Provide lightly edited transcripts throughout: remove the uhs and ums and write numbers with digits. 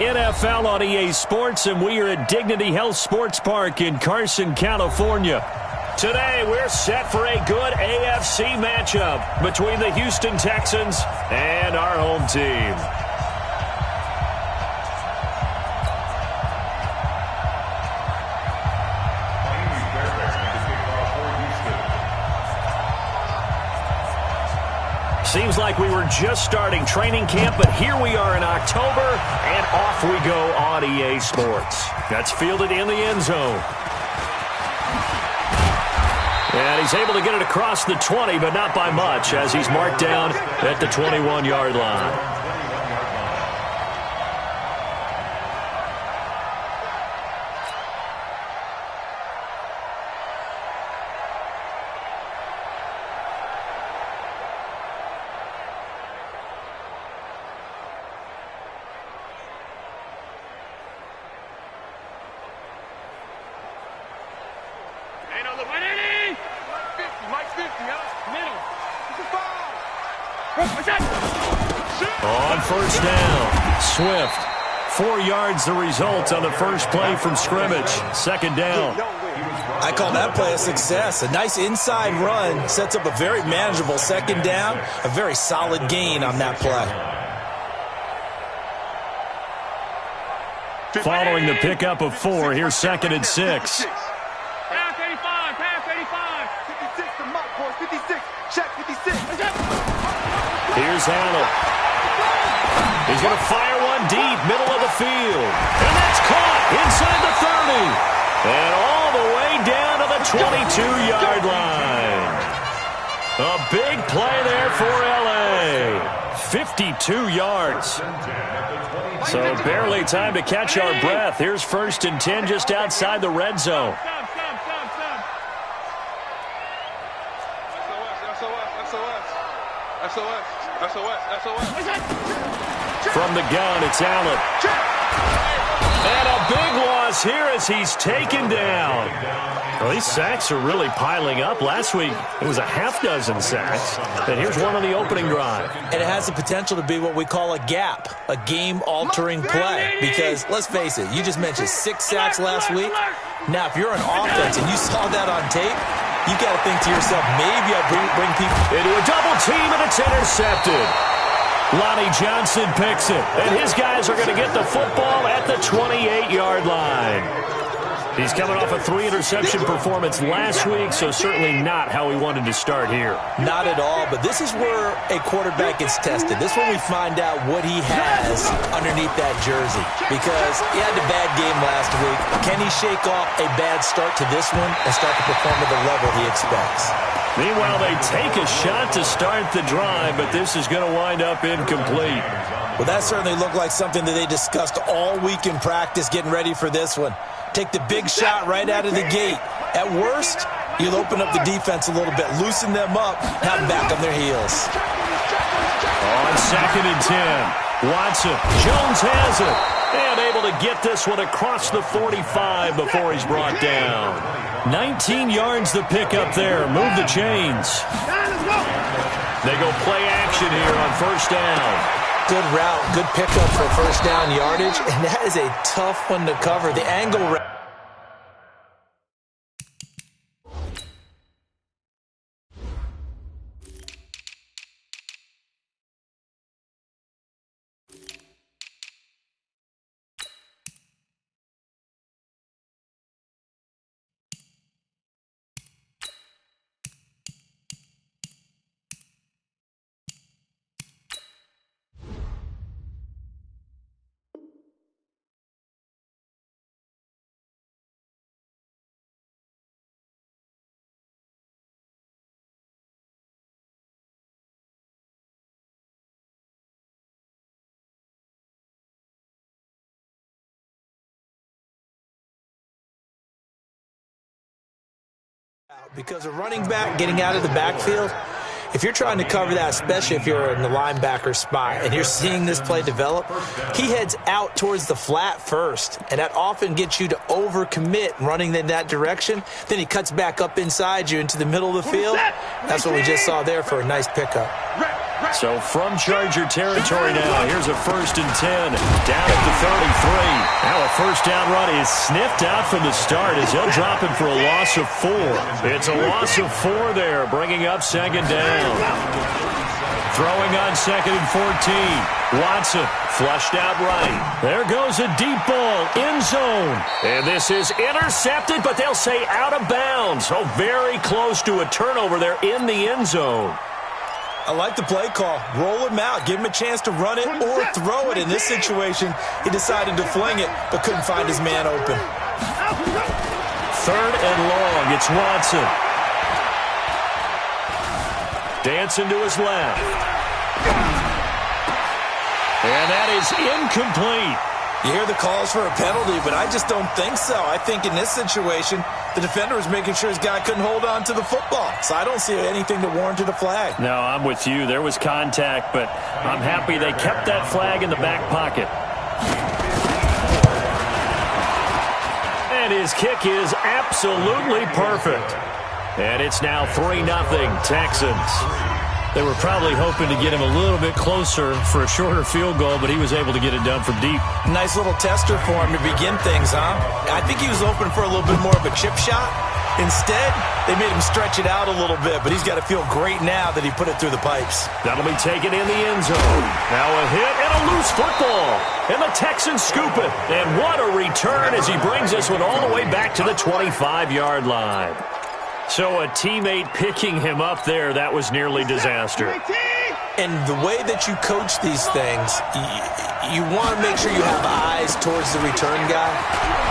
NFL on EA Sports, and we are at Dignity Health Sports Park in Carson, California. Today, we're set for a good AFC matchup between the Houston Texans and our home team. Seems like we were just starting training camp, but here we are in October, and off we go on EA Sports. That's fielded in the end zone. And he's able to get it across the 20, but not by much, as he's marked down at the 21-yard line. On first down, Swift. 4 yards the result on the first play from scrimmage. Second down. I call that play a success. A nice inside run sets up a very manageable second down. A very solid gain on that play. Following the pickup of 4, here's 2nd and 6. Pass 85, pass 85. 56 to Mark, boys, 56. Check 56. Here's Allen. He's going to fire one deep, middle of the field. And that's caught inside the 30. And all the way down to the 22-yard line. A big play there for L.A. 52 yards. So barely time to catch our breath. Here's 1st and 10 just outside the red zone. From the gun, it's Allen. And a big loss here as he's taken down. Well, these sacks are really piling up. Last week, it was a half-dozen sacks. And here's one on the opening drive. And it has the potential to be what we call a gap, a game-altering play. Because, let's face it, you just mentioned 6 sacks last week. Now, if you're an offense and you saw that on tape, you got to think to yourself, maybe I'll bring people into a double team, and it's intercepted. Lonnie Johnson picks it, and his guys are going to get the football at the 28-yard line. He's coming off a 3-interception performance last week, so certainly not how he wanted to start here. Not at all, but this is where a quarterback gets tested. This is when we find out what he has underneath that jersey. Because he had a bad game last week. Can he shake off a bad start to this one and start to perform at the level he expects? Meanwhile, they take a shot to start the drive, but this is going to wind up incomplete. Well, that certainly looked like something that they discussed all week in practice getting ready for this one. Take the big shot right out of the gate. At worst, you'll open up the defense a little bit, loosen them up, have them back on their heels. On 2nd and 10, Watson. Jones has it. And able to get this one across the 45 before he's brought down. 19 yards the pickup there. Move the chains. They go play action here on first down. Good route, good pickup for first down yardage, and that is a tough one to cover. The angle route. Because a running back getting out of the backfield, if you're trying to cover that, especially if you're in the linebacker spot and you're seeing this play develop, he heads out towards the flat first, and that often gets you to overcommit running in that direction. Then he cuts back up inside you into the middle of the field. That's what we just saw there for a nice pickup. So from Charger territory now, here's a 1st and 10, down at the 33. Now a first down run is sniffed out from the start as they'll drop him for a loss of 4. It's a loss of 4 there, bringing up 2nd down. Throwing on 2nd and 14. Watson flushed out right. There goes a deep ball, end zone. And this is intercepted, but they'll say out of bounds. So very close to a turnover there in the end zone. I like the play call. Roll him out. Give him a chance to run it or throw it. In this situation, he decided to fling it, but couldn't find his man open. 3rd and long. It's Watson. Dancing to his left. And that is incomplete. You hear the calls for a penalty, but I just don't think so. I think in this situation, the defender was making sure his guy couldn't hold on to the football. So I don't see anything to warrant a flag. No, I'm with you. There was contact, but I'm happy they kept that flag in the back pocket. And his kick is absolutely perfect. And it's now 3-0 Texans. They were probably hoping to get him a little bit closer for a shorter field goal, but he was able to get it done from deep. Nice little tester for him to begin things, huh? I think he was hoping for a little bit more of a chip shot. Instead, they made him stretch it out a little bit, but he's got to feel great now that he put it through the pipes. That'll be taken in the end zone. Now a hit and a loose football. And the Texans scoop it. And what a return as he brings this one all the way back to the 25-yard line. So a teammate picking him up there, that was nearly disaster. And the way that you coach these things, you want to make sure you have eyes towards the return guy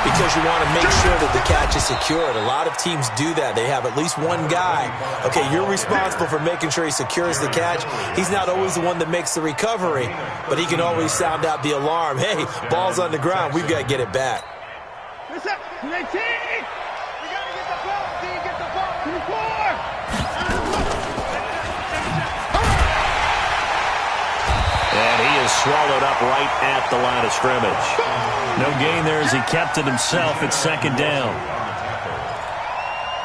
because you want to make sure that the catch is secured. A lot of teams do that. They have at least one guy. Okay, you're responsible for making sure he secures the catch. He's not always the one that makes the recovery, but he can always sound out the alarm. Hey, ball's on the ground. We've got to get it back. And he is swallowed up right at the line of scrimmage. No gain there as he kept it himself at 2nd down.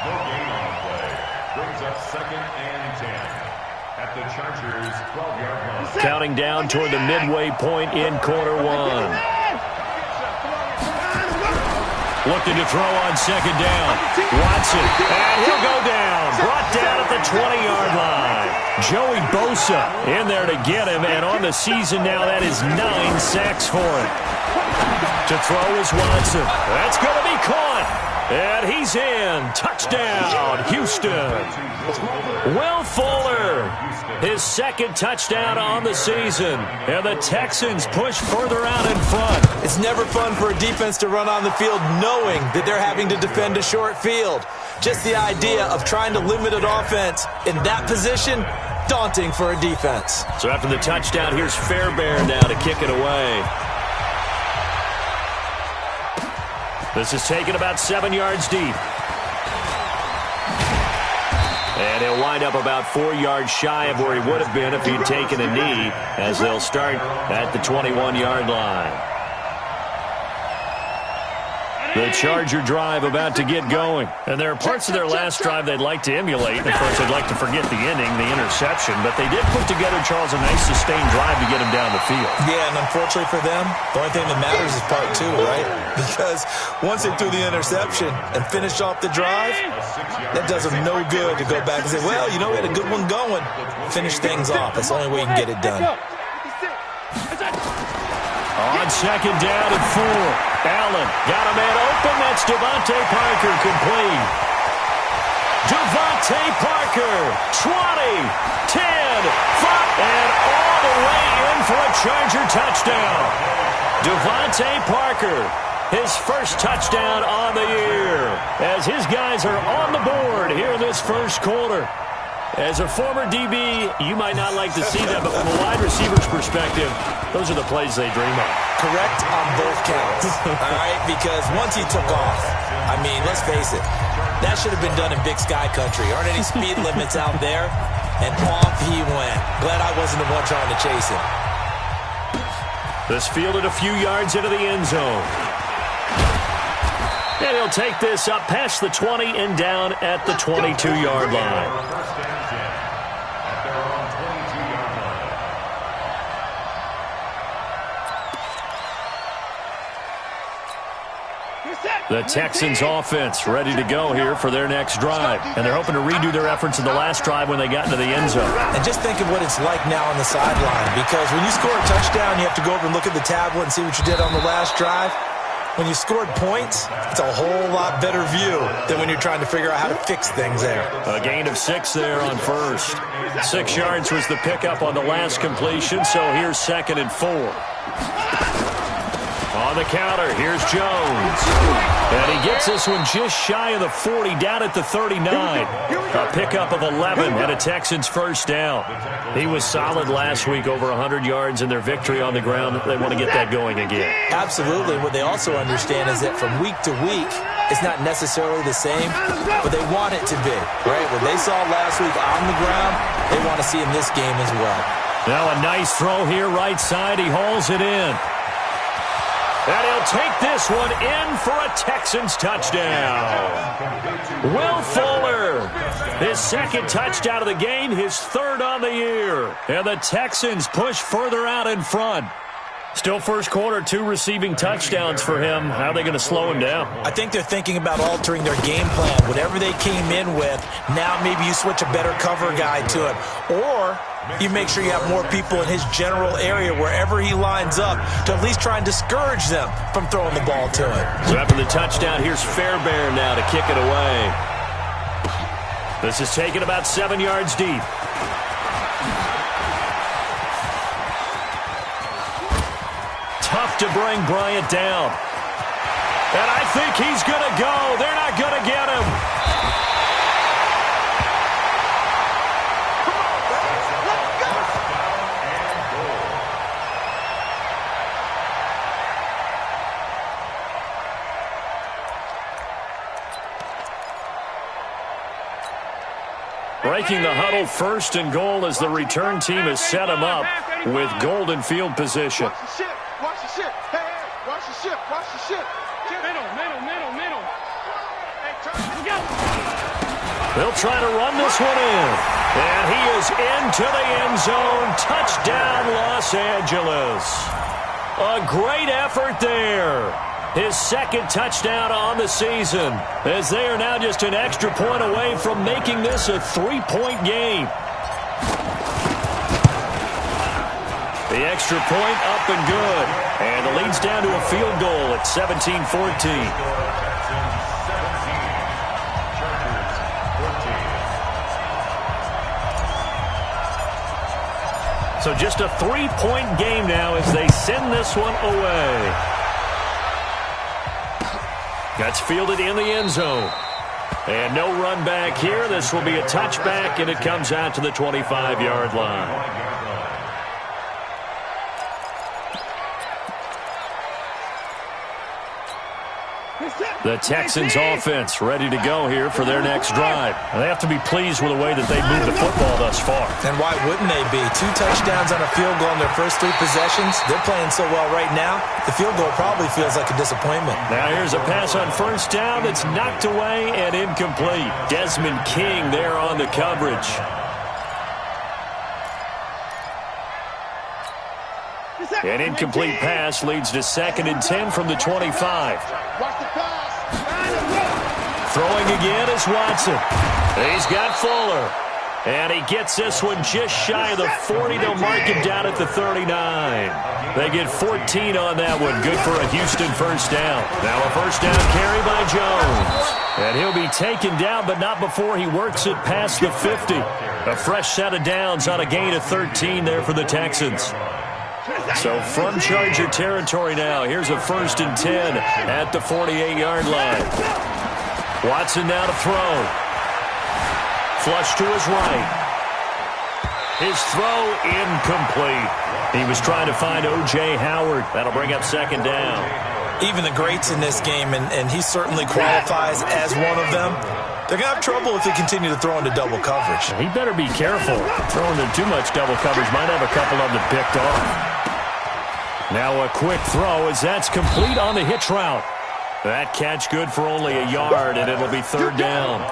No gain on play. Brings up 2nd and 10 at the Chargers' 12-yard line. Counting down toward the midway point in quarter 1. Looking to throw on 2nd down. Watson, and he'll go down. Brought down at the 20-yard line. Joey Bosa in there to get him, and on the season now, that is 9 sacks for him. To throw is Watson. That's going to be caught. And he's in. Touchdown, Houston. Will Fuller, his 2nd touchdown on the season. And the Texans push further out in front. It's never fun for a defense to run on the field knowing that they're having to defend a short field. Just the idea of trying to limit an offense in that position, daunting for a defense. So after the touchdown, here's Fairbairn now to kick it away. This is taken about 7 yards deep. And he'll wind up about 4 yards shy of where he would have been if he'd taken a knee, as they'll start at the 21-yard line. The Charger drive about to get going. And there are parts of their last drive they'd like to emulate. Of course, they'd like to forget the ending, the interception. But they did put together, Charles, a nice sustained drive to get him down the field. Yeah, and unfortunately for them, the only thing that matters is part 2, right? Because once they threw the interception and finished off the drive, that does them no good to go back and say, well, you know, we had a good one going. Finish things off. That's the only way you can get it done. On 2nd down and 4. Allen got a man open. That's Devontae Parker complete. Devontae Parker, 20, 10, 5, and all the way in for a Charger touchdown. Devontae Parker, his 1st touchdown on the year, as his guys are on the board here in this 1st quarter. As a former DB, you might not like to see that, but from a wide receiver's perspective, those are the plays they dream of. Correct on both counts, all right? Because once he took off, I mean, let's face it, that should have been done in Big Sky Country. Aren't any speed limits out there? And off he went. Glad I wasn't the one trying to chase him. This fielded a few yards into the end zone. And he'll take this up past the 20 and down at the 22-yard line. The Texans offense ready to go here for their next drive. And they're hoping to redo their efforts in the last drive when they got into the end zone. And just think of what it's like now on the sideline, because when you score a touchdown, you have to go over and look at the tablet and see what you did on the last drive. When you scored points, it's a whole lot better view than when you're trying to figure out how to fix things there. A gain of 6 there on first. 6 yards was the pickup on the last completion, so here's 2nd and 4. On the counter, here's Jones. And he gets this one just shy of the 40, down at the 39. A pickup of 11 and a Texans first down. He was solid last week, over 100 yards in their victory on the ground. They want to get that going again. Absolutely. What they also understand is that from week to week, it's not necessarily the same, but they want it to be. Right? What they saw last week on the ground, they want to see in this game as well. Now a nice throw here, right side. He hauls it in. And he'll take this one in for a Texans touchdown. Will Fuller, his 2nd touchdown of the game, his 3rd on the year. And the Texans push further out in front. Still first quarter, 2 receiving touchdowns for him. How are they going to slow him down? I think they're thinking about altering their game plan. Whatever they came in with, now maybe you switch a better cover guy to it. Or you make sure you have more people in his general area wherever he lines up to at least try and discourage them from throwing the ball to him. So after the touchdown, here's Fairbairn now to kick it away. This is taken about 7 yards deep. Tough to bring Bryant down. And I think he's going to go. They're not going to get him. Breaking the huddle, 1st and goal as the return team has set him up with golden field position. Watch the ship. Watch the ship. Hey, hey, watch the ship. Watch the ship. Middle. Hey, turn. Go. They'll try to run this one in. And he is into the end zone. Touchdown, Los Angeles. A great effort there. His 2nd touchdown on the season, as they are now just an extra point away from making this a 3-point game. The extra point up and good. And the lead's down to a field goal at 17-14. So just a 3-point game now as they send this one away. That's fielded in the end zone. And no run back here. This will be a touchback, and it comes out to the 25-yard line. The Texans offense ready to go here for their next drive. They have to be pleased with the way that they've moved the football thus far. And why wouldn't they be? 2 touchdowns on a field goal in their first 3 possessions. They're playing so well right now, the field goal probably feels like a disappointment. Now here's a pass on first down that's knocked away and incomplete. Desmond King there on the coverage. An incomplete pass leads to 2nd and 10 from the 25. Watch the pass. Throwing again is Watson. He's got Fuller. And he gets this one just shy of the 40. They'll mark him down at the 39. They get 14 on that one. Good for a Houston first down. Now a first down carry by Jones. And he'll be taken down, but not before he works it past the 50. A fresh set of downs on a gain of 13 there for the Texans. So from Charger territory now, here's a 1st and 10 at the 48-yard line. Watson now to throw. Flush to his right. His throw incomplete. He was trying to find O.J. Howard. That'll bring up 2nd down. Even the greats in this game, and he certainly qualifies as one of them, they're going to have trouble if they continue to throw into double coverage. He better be careful. Throwing into too much double coverage might have a couple of them picked off. Now a quick throw as that's complete on the hitch route. That catch good for only a yard, and it'll be 3rd down.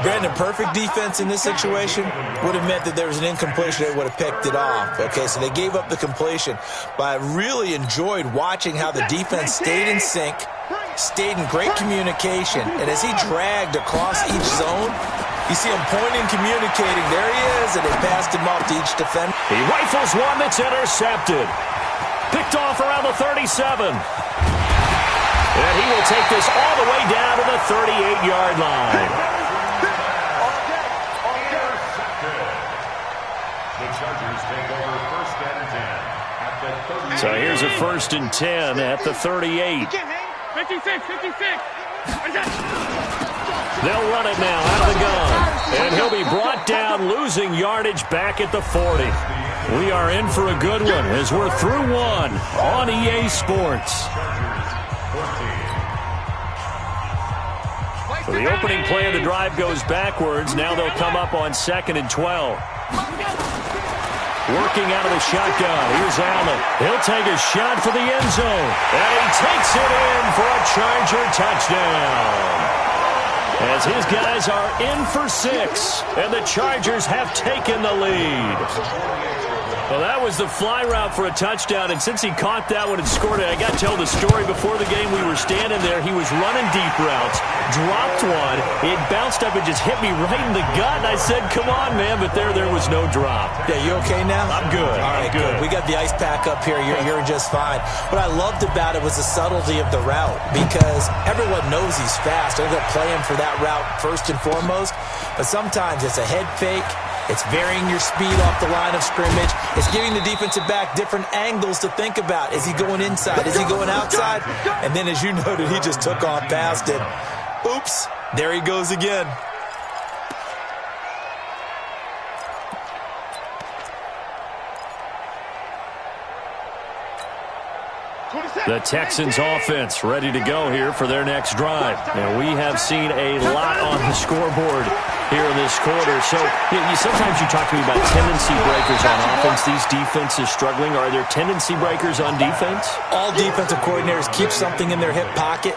Brandon, perfect defense in this situation would have meant that there was an incompletion. They would have picked it off. Okay, so they gave up the completion. But I really enjoyed watching how the defense stayed in sync, stayed in great communication. And as he dragged across each zone, you see him pointing, communicating. There he is, and they passed him off to each defender. He rifles one that's intercepted. Picked off around the 37. And he will take this all the way down to the 38-yard line. The Chargers take over 1st and 10 at the 38. So here's a 1st and 10 at the 38. 56. They'll run it now out of the gun. And he'll be brought down, losing yardage back at the 40. We are in for a good one as we're through one on EA Sports. So the opening play of the drive goes backwards. Now they'll come up on 2nd and 12. Working out of the shotgun. Here's Allen. He'll take a shot for the end zone. And he takes it in for a Charger touchdown. As his guys are in for 6. And the Chargers have taken the lead. Well, that was the fly route for a touchdown, and since he caught that one and scored it, I got to tell the story. Before the game, we were standing there. He was running deep routes, dropped one. It bounced up and just hit me right in the gut, and I said, come on, man, but there was no drop. Yeah, you okay now? I'm good. All right, good. We got the ice pack up here. You're just fine. What I loved about it was the subtlety of the route, because everyone knows he's fast. They're going to play him for that route first and foremost, but sometimes it's a head fake. It's varying your speed off the line of scrimmage. It's giving the defensive back different angles to think about. Is he going inside? Is he going outside? And then, as you noted, he just took off past it. Oops, there he goes again. The Texans offense ready to go here for their next drive. And we have seen a lot on the scoreboard here in this quarter. So sometimes you talk to me about tendency breakers on offense. These defenses struggling. Are there tendency breakers on defense? All defensive coordinators keep something in their hip pocket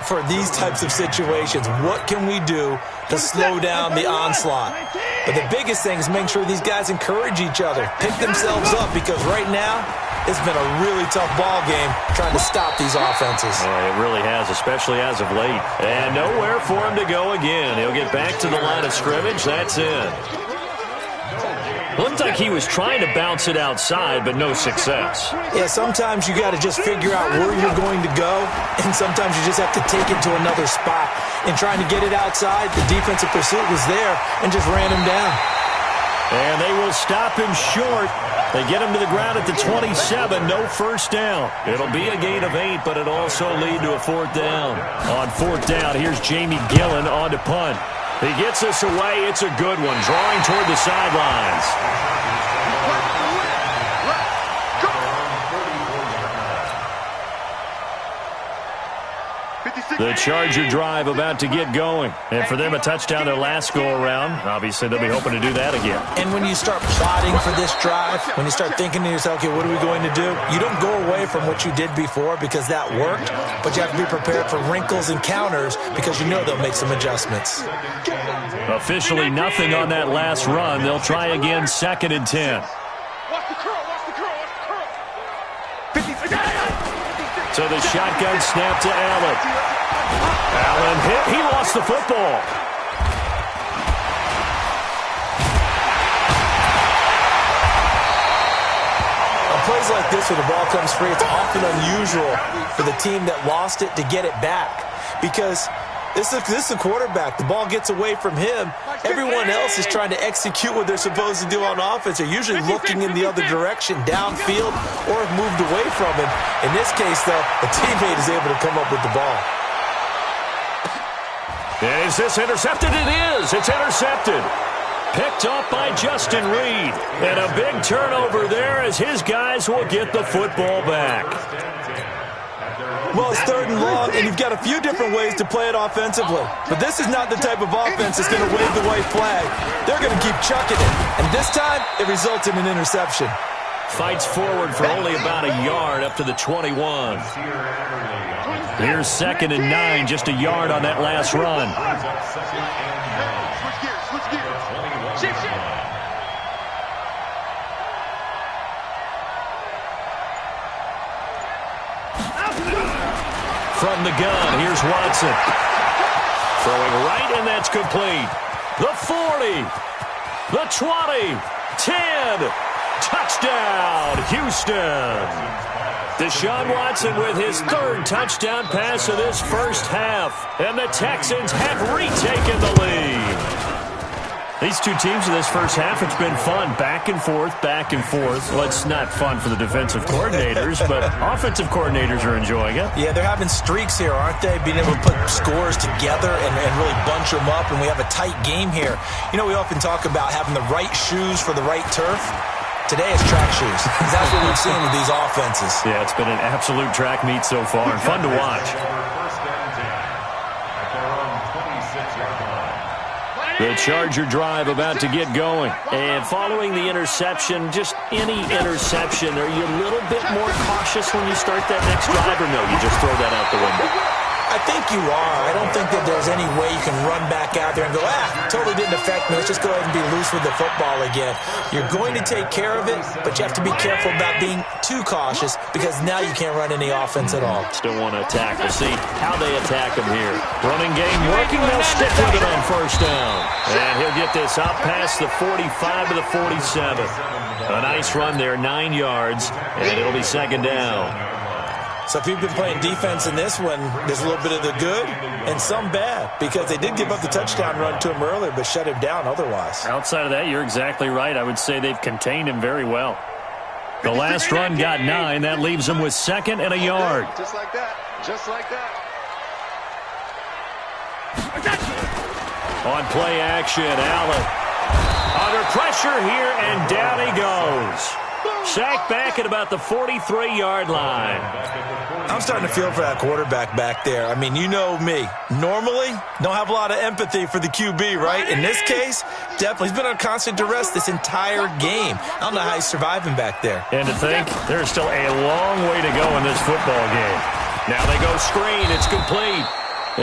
for these types of situations. What can we do to slow down the onslaught? But the biggest thing is making sure these guys encourage each other, pick themselves up, because right now it's been a really tough ball game trying to stop these offenses. It really has, especially as of late. And nowhere for him to go again. He'll get back to the line of scrimmage. That's it. Looked like he was trying to bounce it outside, but no success. Yeah, sometimes you got to just figure out where you're going to go, and sometimes you just have to take it to another spot. In trying to get it outside, the defensive pursuit was there and just ran him down. And they will stop him short. They get him to the ground at the 27. No first down. It'll be a gain of 8, but it'll also lead to a 4th down. On 4th down, here's Jamie Gillen on to punt. He gets us away. It's a good one. Drawing toward the sidelines. The Charger drive about to get going. And for them, a touchdown their last go-around. Obviously, they'll be hoping to do that again. And when you start plotting for this drive, when you start thinking to yourself, okay, what are we going to do? You don't go away from what you did before because that worked, but you have to be prepared for wrinkles and counters because you know they'll make some adjustments. Officially nothing on that last run. They'll try again, 2nd and 10. Watch the curl, watch the curl, watch the curl. So the shotgun snap to Allen. Allen hit. He lost the football. On plays like this where the ball comes free, it's often unusual for the team that lost it to get it back because this is a quarterback. The ball gets away from him. Everyone else is trying to execute what they're supposed to do on offense. They're usually looking in the other direction, downfield, or have moved away from him. In this case, though, a teammate is able to come up with the ball. Is this intercepted? It is. It's intercepted. Picked up by Justin Reed. And a big turnover there as his guys will get the football back. Well, it's 3rd and long, and you've got a few different ways to play it offensively. But this is not the type of offense that's going to wave the white flag. They're going to keep chucking it. And this time, it results in an interception. Fights forward for only about a yard up to the 21. Here's 2nd and 9, just a yard on that last run. Switch gears. Shift. from the gun. Here's Watson. Throwing right, and that's complete. The 40. The 20. 10. Touchdown, Houston. Deshaun Watson with his third touchdown pass of this first half. And the Texans have retaken the lead. These two teams in this first half, it's been fun. Back and forth, back and forth. Well, it's not fun for the defensive coordinators, but offensive coordinators are enjoying it. Yeah, they're having streaks here, aren't they? Being able to put scores together and really bunch them up, and we have a tight game here. You know, we often talk about having the right shoes for the right turf. Today it's track shoes. That's what we've seen with these offenses. Yeah, it's been an absolute track meet so far, and fun to watch. The Charger drive about to get going. And following the interception, just any interception, are you a little bit more cautious when you start that next drive, or no, you just throw that out the window? I think you are. I don't think that there's any way you can run back out there and go, totally didn't affect me. Let's just go ahead and be loose with the football again. You're going to take care of it, but you have to be careful about being too cautious because now you can't run any offense at all. Still want to attack. We'll see how they attack him here. Running game working. They'll stick with it on first down. And he'll get this up past the 45 to the 47. A nice run there, 9 yards, and it'll be second down. So if you've been playing defense in this one, there's a little bit of the good and some bad because they did give up the touchdown run to him earlier but shut him down otherwise. Outside of that, you're exactly right. I would say they've contained him very well. The last run got 9. That leaves them with second and a yard. Just like that. Just like that. On play action, Allen. Under pressure here, and down he goes. Sacked back at about the 43-yard line. I'm starting to feel for that quarterback back there. I mean, you know me. Normally, don't have a lot of empathy for the QB, right? In this case, definitely. He's been on constant duress this entire game. I don't know how he's surviving back there. And to think, there's still a long way to go in this football game. Now they go screen. It's complete.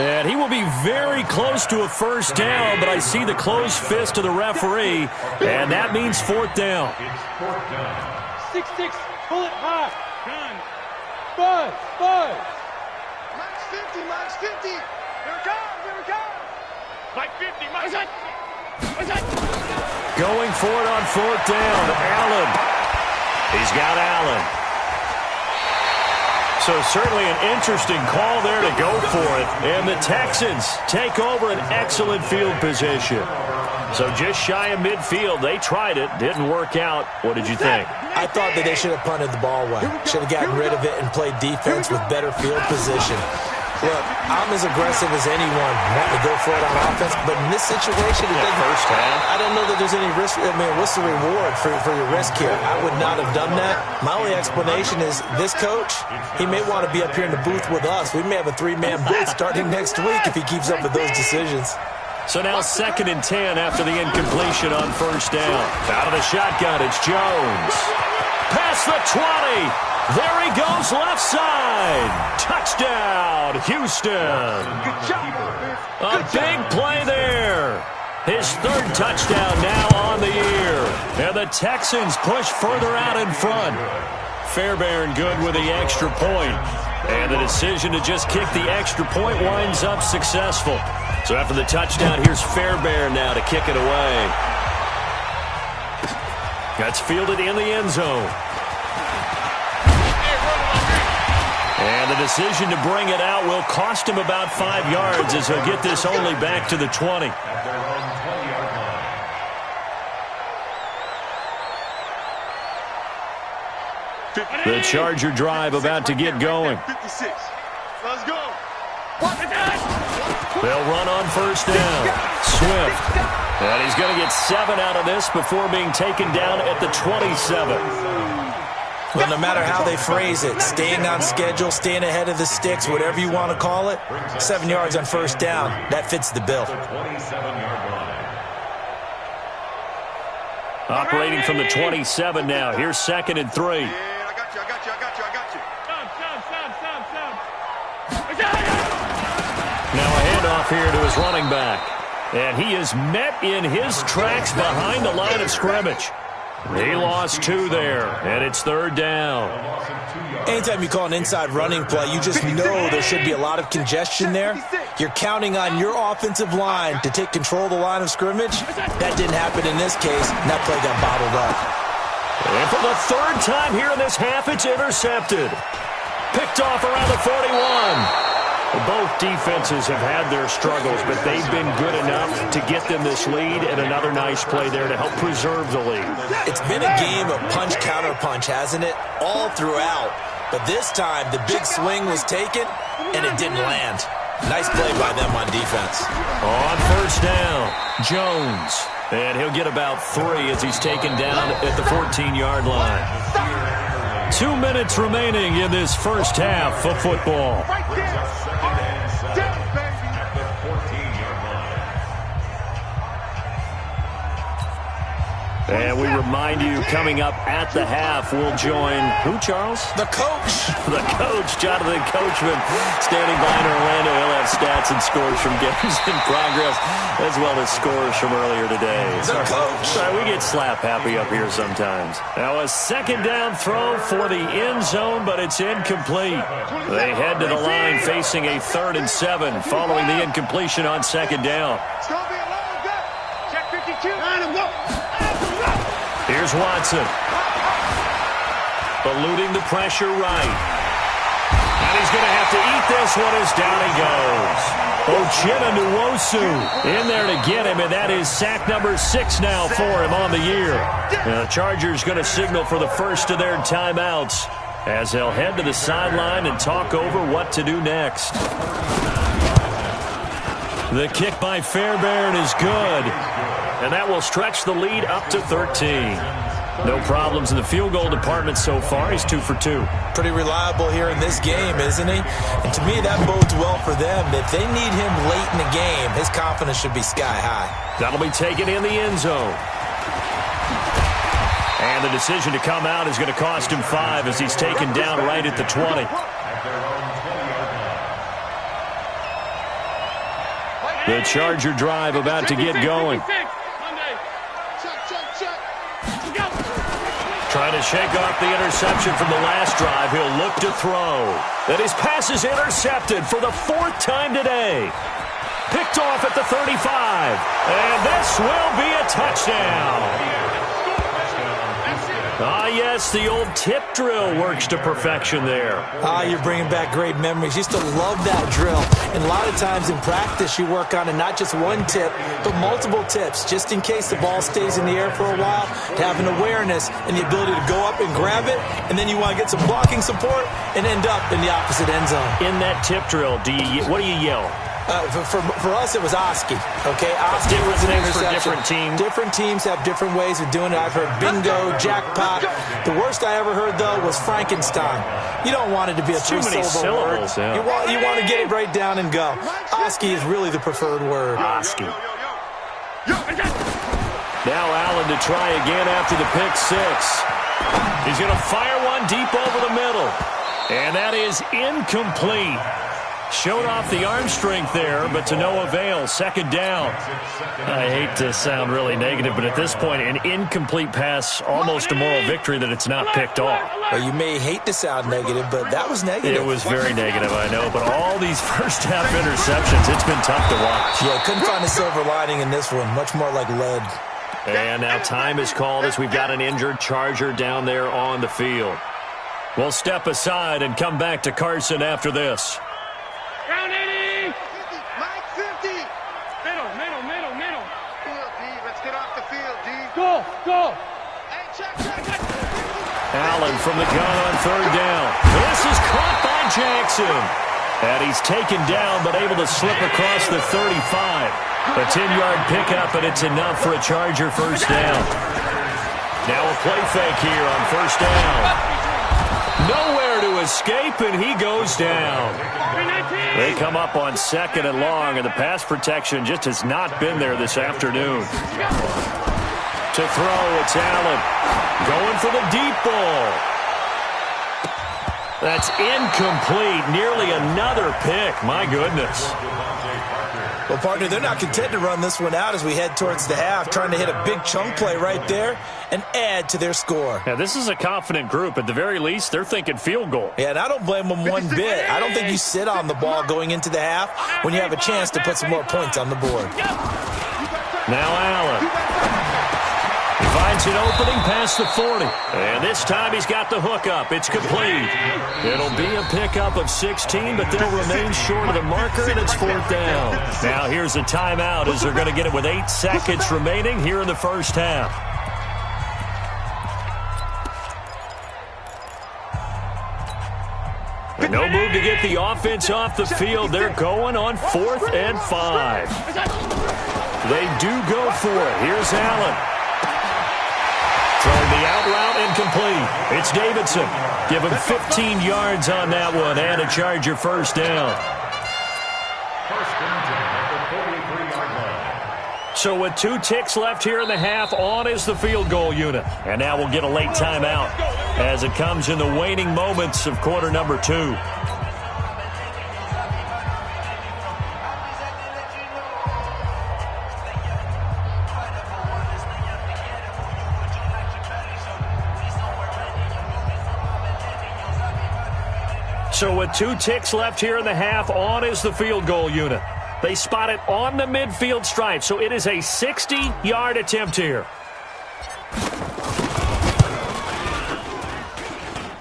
And he will be very close to a first down, but I see the closed fist of the referee, and that means fourth down. 6-6, pull it high. Gun. Bud. Max 50, Max 50. Here it comes. Mike 50, Mike 50. Going for it on fourth down. Allen. He's got Allen. So certainly an interesting call there to go for it. And the Texans take over an excellent field position. So just shy of midfield. They tried it. Didn't work out. What did you think? I thought that they should have punted the ball away. Should have gotten rid of it and played defense with better field position. Look, I'm as aggressive as anyone wanting to go for it on offense, but in this situation, it doesn't. First half. I don't know that there's any risk. I mean, what's the reward for your risk here? I would not have done that. My only explanation is this coach, he may want to be up here in the booth with us. We may have a 3-man booth starting next week if he keeps up with those decisions. So now second and 10 after the incompletion on first down. Out of the shotgun, it's Jones. Past the 20. There he goes left side. Touchdown, Houston. A big play there. His third touchdown now on the year. And the Texans push further out in front. Fairbairn good with the extra point. And the decision to just kick the extra point winds up successful. So after the touchdown, here's Fairbairn now to kick it away. That's fielded in the end zone. And the decision to bring it out will cost him about 5 yards as he'll get this only back to the 20. The Charger drive about to get going. 56. Let's go. They'll run on first down. Swift. And he's going to get 7 out of this before being taken down at the 27. Well, no matter how they phrase it, staying on schedule, staying ahead of the sticks, whatever you want to call it, 7 yards on first down, that fits the bill. Operating from the 27 now. Here's second and 3. I got you. Now a handoff here to his running back. And he is met in his tracks behind the line of scrimmage. He lost 2 there, and it's 3rd down. Anytime you call an inside running play, you just know there should be a lot of congestion there. You're counting on your offensive line to take control of the line of scrimmage. That didn't happen in this case, and that play got bottled up. And for the 3rd time here in this half, it's intercepted. Picked off around the 41. Both defenses have had their struggles, but they've been good enough to get them this lead, and another nice play there to help preserve the lead. It's been a game of punch-counter-punch, hasn't it? All throughout. But this time, the big swing was taken, and it didn't land. Nice play by them on defense. On 1st down, Jones. And he'll get about 3 as he's taken down at the 14-yard line. 2 minutes remaining in this first half of football. And we remind you, coming up at the half, we'll join who, Charles? The coach. The coach, Jonathan Coachman, standing by in Orlando. He'll have stats and scores from games in progress, as well as scores from earlier today. The coach. Sorry, we get slap happy up here sometimes. Now a 2nd down throw for the end zone, but it's incomplete. They head to the line facing a 3rd and 7 following the incompletion on 2nd down. It's going to be a long day. Check 52. Line him up. Here's Watson. Eluding the pressure right. And he's going to have to eat this one as down he goes. Ochena Nwosu in there to get him, and that is sack number 6 now for him on the year. Now, the Chargers going to signal for the first of their timeouts as they'll head to the sideline and talk over what to do next. The kick by Fairbairn is good, and that will stretch the lead up to 13. No problems in the field goal department so far. He's 2 for 2. Pretty reliable here in this game, isn't he? And to me, that bodes well for them. If they need him late in the game, his confidence should be sky high. That'll be taken in the end zone. And the decision to come out is going to cost him 5 as he's taken down right at the 20. The Charger drive about to get going. Trying to shake off the interception from the last drive. He'll look to throw. And his pass is intercepted for the 4th time today. Picked off at the 35. And this will be a touchdown. Ah, yes, the old tip drill works to perfection there. Ah, you're bringing back great memories. Used to love that drill. And a lot of times in practice, you work on it, not just one tip, but multiple tips, just in case the ball stays in the air for a while, to have an awareness and the ability to go up and grab it, and then you want to get some blocking support and end up in the opposite end zone. In that tip drill, what do you yell? For us, it was Oski. Okay, Oski was an interception. For different teams. Different teams have different ways of doing it. I've heard bingo, jackpot. The worst I ever heard, though, was Frankenstein. You don't want it to be a three-syllable word. Yeah. You want to get it right down and go. Oski is really the preferred word. Oski. Now Allen to try again after the pick 6. He's going to fire one deep over the middle. And that is incomplete. Showed off the arm strength there, but to no avail. 2nd down. I hate to sound really negative, but at this point, an incomplete pass, almost a moral victory that it's not picked off. Well, you may hate to sound negative, but that was negative. It was very negative, I know. But all these first-half interceptions, it's been tough to watch. Yeah, couldn't find a silver lining in this one. Much more like lead. And now time is called as we've got an injured Charger down there on the field. We'll step aside and come back to Carson after this. Round 80. Mike 50. Middle. Field, D. Let's get off the field, D. Go. Hey, check. Allen from the gun on 3rd down. This is caught by Jackson. And he's taken down, but able to slip across the 35. A 10-yard pickup, and it's enough for a Charger first down. Now a play fake here on 1st down. Nowhere to escape, and he goes down. They come up on 2nd and long, and the pass protection just has not been there this afternoon. To throw, it's Allen. Going for the deep ball. That's incomplete. Nearly another pick. My goodness. Well, partner, they're not content to run this one out as we head towards the half, trying to hit a big chunk play right there and add to their score. Yeah, this is a confident group. At the very least, they're thinking field goal. Yeah, and I don't blame them one bit. I don't think you sit on the ball going into the half when you have a chance to put some more points on the board. Now Allen. He finds an opening past the 40. And this time he's got the hook up. It's complete. It'll be a pickup of 16, but they'll remain short of the marker, and it's 4th down. Now here's a timeout as they're going to get it with 8 seconds remaining here in the first half. And no move to get the offense off the field. They're going on 4th and 5. They do go for it. Here's Allen. Throwing the out route incomplete. It's Davidson. Give him 15 yards on that one and a Charger first down. First and 10 at the 43-yard line. So with 2 ticks left here in the half, on is the field goal unit. And now we'll get a late timeout as it comes in the waning moments of quarter number 2. So with 2 ticks left here in the half, on is the field goal unit. They spot it on the midfield stripe, so it is a 60-yard attempt here.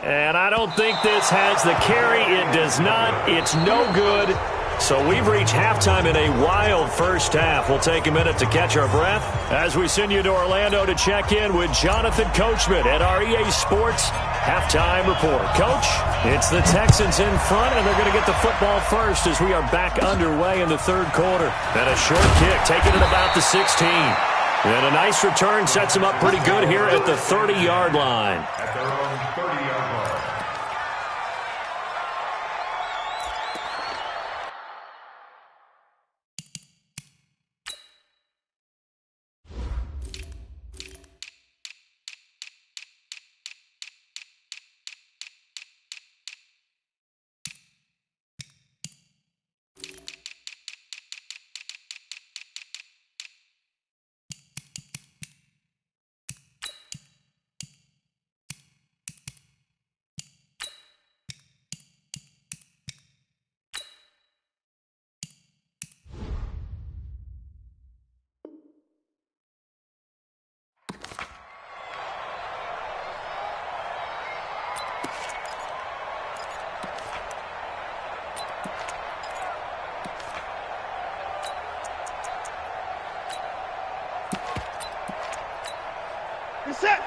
And I don't think this has the carry. It does not. It's no good. So we've reached halftime in a wild first half. We'll take a minute to catch our breath as we send you to Orlando to check in with Jonathan Coachman at our EA Sports Halftime Report. Coach, it's the Texans in front, and they're going to get the football first as we are back underway in the third quarter. And a short kick taken at about the 16. And a nice return sets them up pretty good here at the 30-yard line. At their own 30-yard line.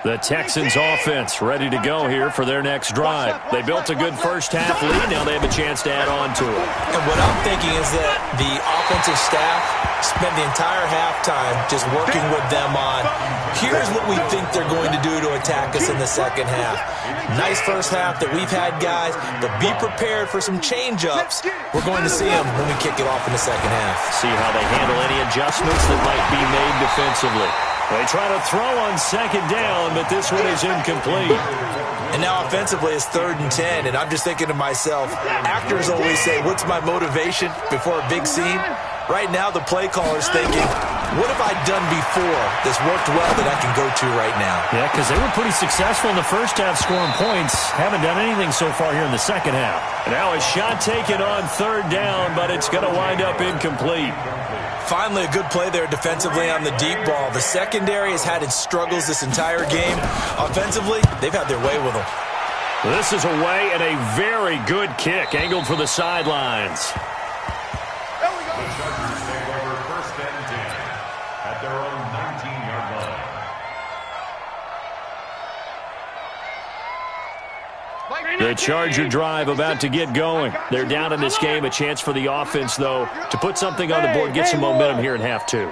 The Texans offense ready to go here for their next drive. They built a good first half lead. Now they have a chance to add on to it. And what I'm thinking is that the offensive staff spent the entire halftime just working with them on, here's what we think they're going to do to attack us in the second half. Nice first half that we've had, guys, but be prepared for some change-ups. We're going to see them when we kick it off in the second half. See how they handle any adjustments that might be made defensively. They try to throw on second down, but this one is incomplete. And now offensively it's 3rd and 10, and I'm just thinking to myself, actors always say, what's my motivation before a big scene? Right now the play caller's thinking, what have I done before that's worked well that I can go to right now? Yeah, because they were pretty successful in the first half scoring points. Haven't done anything so far here in the second half. And now a shot taken on 3rd down, but it's going to wind up incomplete. Finally, a good play there defensively on the deep ball. The secondary has had its struggles this entire game. Offensively, they've had their way with them. This is away and a very good kick angled for the sidelines. The Chargers take over 1st and 10 at their own 19-yard line. The Charger drive about to get going. They're down in this game. A chance for the offense, though, to put something on the board, get some momentum here in half 2.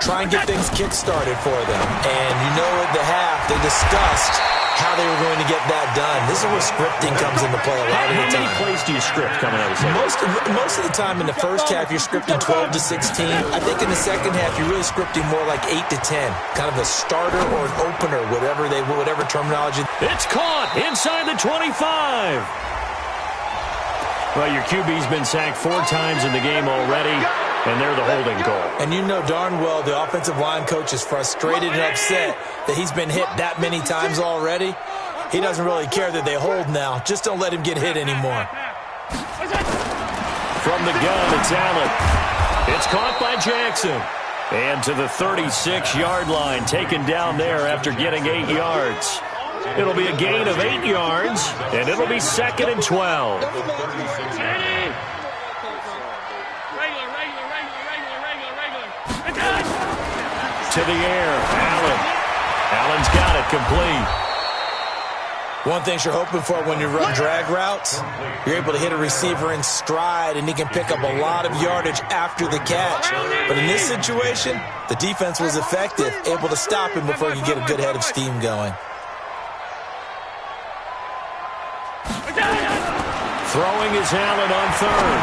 Try and get things kick-started for them. And you know at the half, they discussed how they were going to get that done. This is where scripting comes into play a lot of the time. How many plays do you script coming out of the second? Most of the time in the first half, you're scripting 12 to 16. I think in the second half, you're really scripting more like 8 to 10. Kind of a starter or an opener, whatever terminology. It's caught inside the 25. Well, your QB's been sacked 4 times in the game already, and they're the holding goal. And you know darn well the offensive line coach is frustrated and upset that he's been hit that many times already. He doesn't really care that they hold now. Just don't let him get hit anymore. From the gun, it's Allen. It's caught by Jackson. And to the 36-yard line, taken down there after getting 8 yards. It'll be a gain of 8 yards, and it'll be 2nd and 12. To the air, Allen. Allen's got it complete. One thing you're hoping for when you run drag routes, you're able to hit a receiver in stride, and he can pick up a lot of yardage after the catch. But in this situation, the defense was effective, able to stop him before he could get a good head of steam going. Throwing is Allen on 3rd.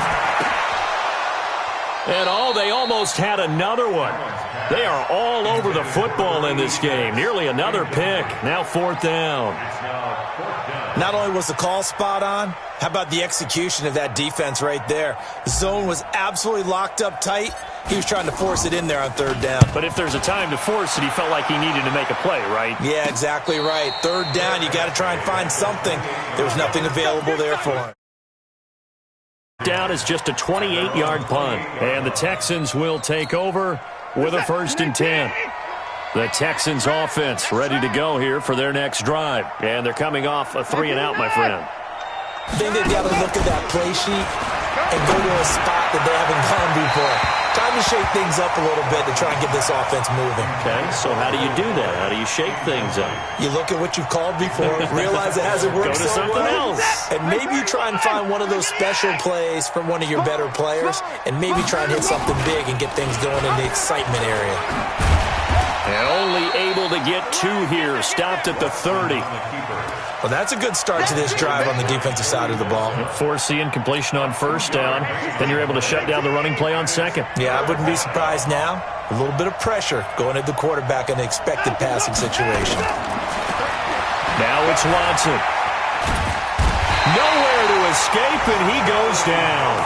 And they almost had another one. They are all over the football in this game. Nearly another pick. Now 4th down. Not only was the call spot on, how about the execution of that defense right there? The zone was absolutely locked up tight. He was trying to force it in there on 3rd down. But if there's a time to force it, he felt like he needed to make a play, right? Yeah, exactly right. 3rd down, you got to try and find something. There was nothing available there for him. Down is just a 28-yard punt. And the Texans will take over with a 1st and 10. The Texans offense ready to go here for their next drive. And they're coming off a 3-and-out, my friend. I think they've got to look at that play sheet and go to a spot that they haven't gone before. Time to shake things up a little bit to try and get this offense moving. Okay, so how do you do that? How do you shake things up? You look at what you've called before, realize it hasn't worked so well. Go to something else. And maybe you try and find one of those special plays from one of your better players, and maybe try and hit something big and get things going in the excitement area. And only able to get 2 here. Stopped at the 30. Well, that's a good start to this drive on the defensive side of the ball. Force the incompletion on 1st down. Then you're able to shut down the running play on 2nd. Yeah, I wouldn't be surprised now. A little bit of pressure going at the quarterback in an expected passing situation. Now it's Watson. Nowhere to escape, and he goes down.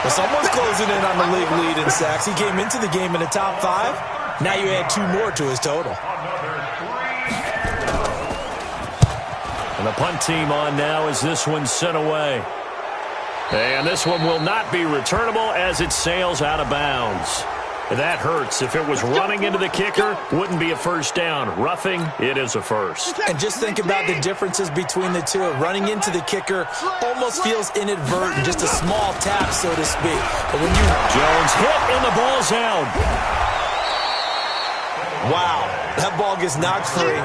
Well, someone's closing in on the league lead in sacks. He came into the game in the top 5. Now you add 2 more to his total. And the punt team on now as this one's sent away. And this one will not be returnable as it sails out of bounds. That hurts. If it was running into the kicker, wouldn't be a 1st down. Roughing, it is a 1st. And just think about the differences between the two. Running into the kicker almost feels inadvertent, just a small tap, so to speak. But when you... Jones hit and the ball's out. Wow, that ball gets knocked free,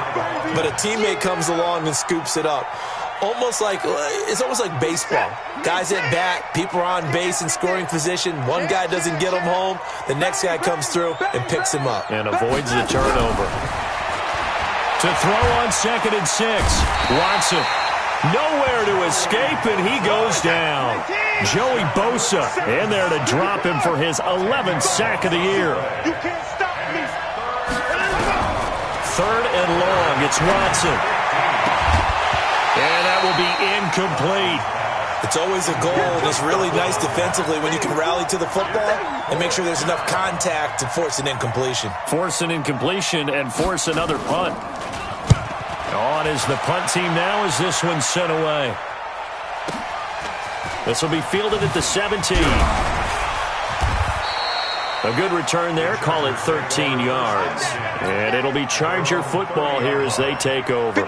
but a teammate comes along and scoops it up. It's almost like baseball. Guys at bat, people are on base in scoring position. One guy doesn't get him home. The next guy comes through and picks him up. And avoids the turnover. To throw on 2nd and 6. Watson. Nowhere to escape, and he goes down. Joey Bosa in there to drop him for his 11th sack of the year. You can't stop me. 3rd and long. It's Watson. And that will be incomplete. It's always a goal, and it's really nice defensively when you can rally to the football and make sure there's enough contact to force an incompletion. Force an incompletion and force another punt. On is the punt team now as this one's sent away. This will be fielded at the 17. A good return there. Call it 13 yards. And it'll be Charger football here as they take over.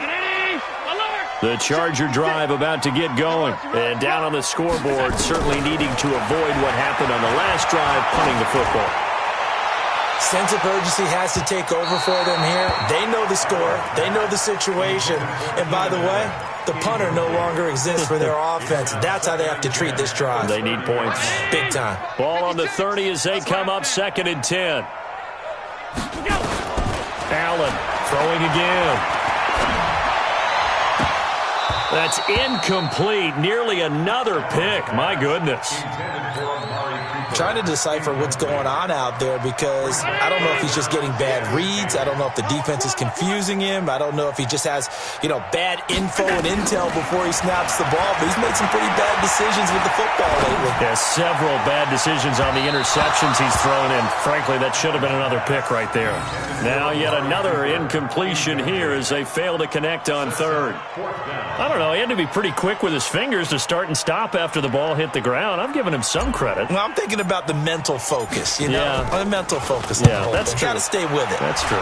The Charger drive about to get going. And down on the scoreboard, certainly needing to avoid what happened on the last drive, punting the football. Sense of urgency has to take over for them here. They know the score. They know the situation. And by the way, the punter no longer exists for their offense. That's how they have to treat this drive. They need points. Big time. Ball on the 30 as they come up 2nd and 10. Allen throwing again. That's incomplete. Nearly another pick. My goodness. Trying to decipher what's going on out there because I don't know if he's just getting bad reads. I don't know if the defense is confusing him. I don't know if he just has, bad info and intel before he snaps the ball. But he's made some pretty bad decisions with the football lately. Yeah, several bad decisions on the interceptions he's thrown in. Frankly, that should have been another pick right there. Now yet another incompletion here as they fail to connect on third. I don't know. He had to be pretty quick with his fingers to start and stop after the ball hit the ground. I'm giving him some credit. Well, I'm thinking about the mental focus, Yeah. The mental focus. Yeah, that's true. Got to stay with it. That's true.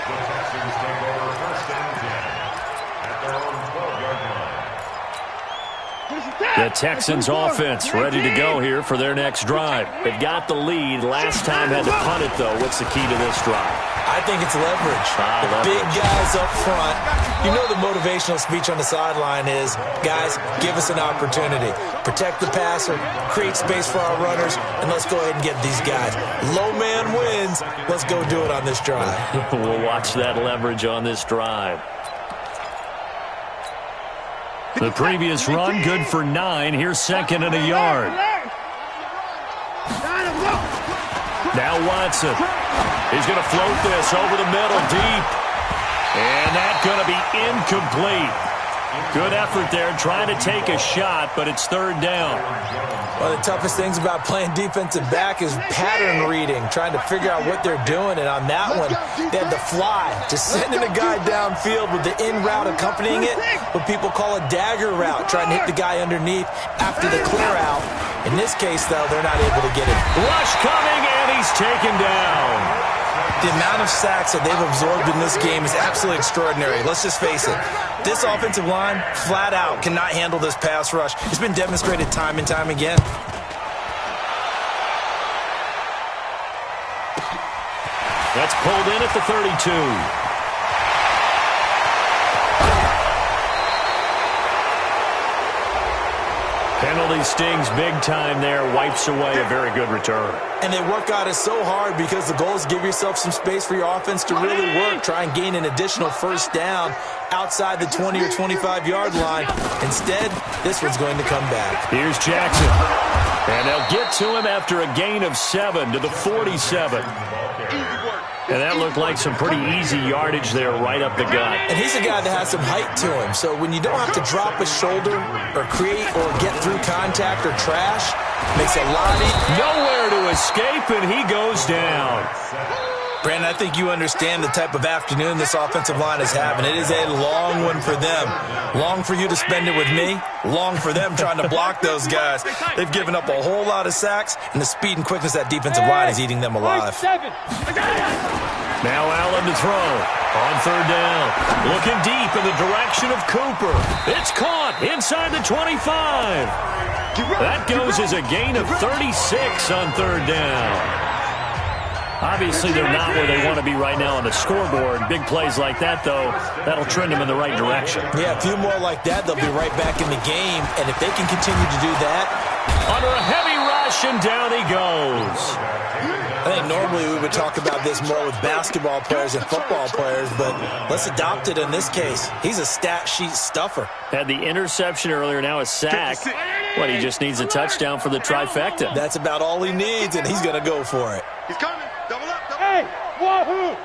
The Texans take over first and 10 at their own 12-yard line. The Texans offense ready to go here for their next drive. They've got the lead. Last time had to punt it, though. What's the key to this drive? I think it's leverage. The big guys up front. You know the motivational speech on the sideline is, guys, give us an opportunity. Protect the passer, create space for our runners, and let's go ahead and get these guys. Low man wins. Let's go do it on this drive. We'll watch that leverage on this drive. The previous run, good for 9. Here's second and a yard. Now Watson. He's going to float this over the middle, deep. And that's going to be incomplete. Good effort there, trying to take a shot, but it's third down. One of the toughest things about playing defensive back is pattern reading, trying to figure out what they're doing. And on that one, they had the fly, just sending a guy downfield with the in route accompanying it, what people call a dagger route, trying to hit the guy underneath after the clear out. In this case, though, they're not able to get it. Rush coming, and he's taken down. The amount of sacks that they've absorbed in this game is absolutely extraordinary. Let's just face it. This offensive line, flat out, cannot handle this pass rush. It's been demonstrated time and time again. That's pulled in at the 32. Penalty stings big time there, wipes away a very good return. And they work out it so hard because the goal is give yourself some space for your offense to really work. Try and gain an additional first down outside the 20 or 25-yard line. Instead, this one's going to come back. Here's Jackson. And they'll get to him after a gain of 7 to the 47. And that looked like some pretty easy yardage there right up the gut. And he's a guy that has some height to him. So when you don't have to drop a shoulder or create or get through contact or trash, makes a lot easier. Nowhere to escape, and he goes down. Brandon, I think you understand the type of afternoon this offensive line is having. It is a long one for them. Long for you to spend it with me. Long for them trying to block those guys. They've given up a whole lot of sacks, and the speed and quickness of that defensive line is eating them alive. Now Allen to throw on third down. Looking deep in the direction of Cooper. It's caught inside the 25. That goes as a gain of 36 on third down. Obviously, they're not where they want to be right now on the scoreboard. Big plays like that, though, that'll trend them in the right direction. Yeah, a few more like that, they'll be right back in the game. And if they can continue to do that. Under a heavy rush, and down he goes. I think normally we would talk about this more with basketball players and football players, but let's adopt it in this case. He's a stat sheet stuffer. Had the interception earlier, now a sack. What, he just needs a touchdown for the trifecta. That's about all he needs, and he's going to go for it. He's coming. Double up. Hey, wahoo!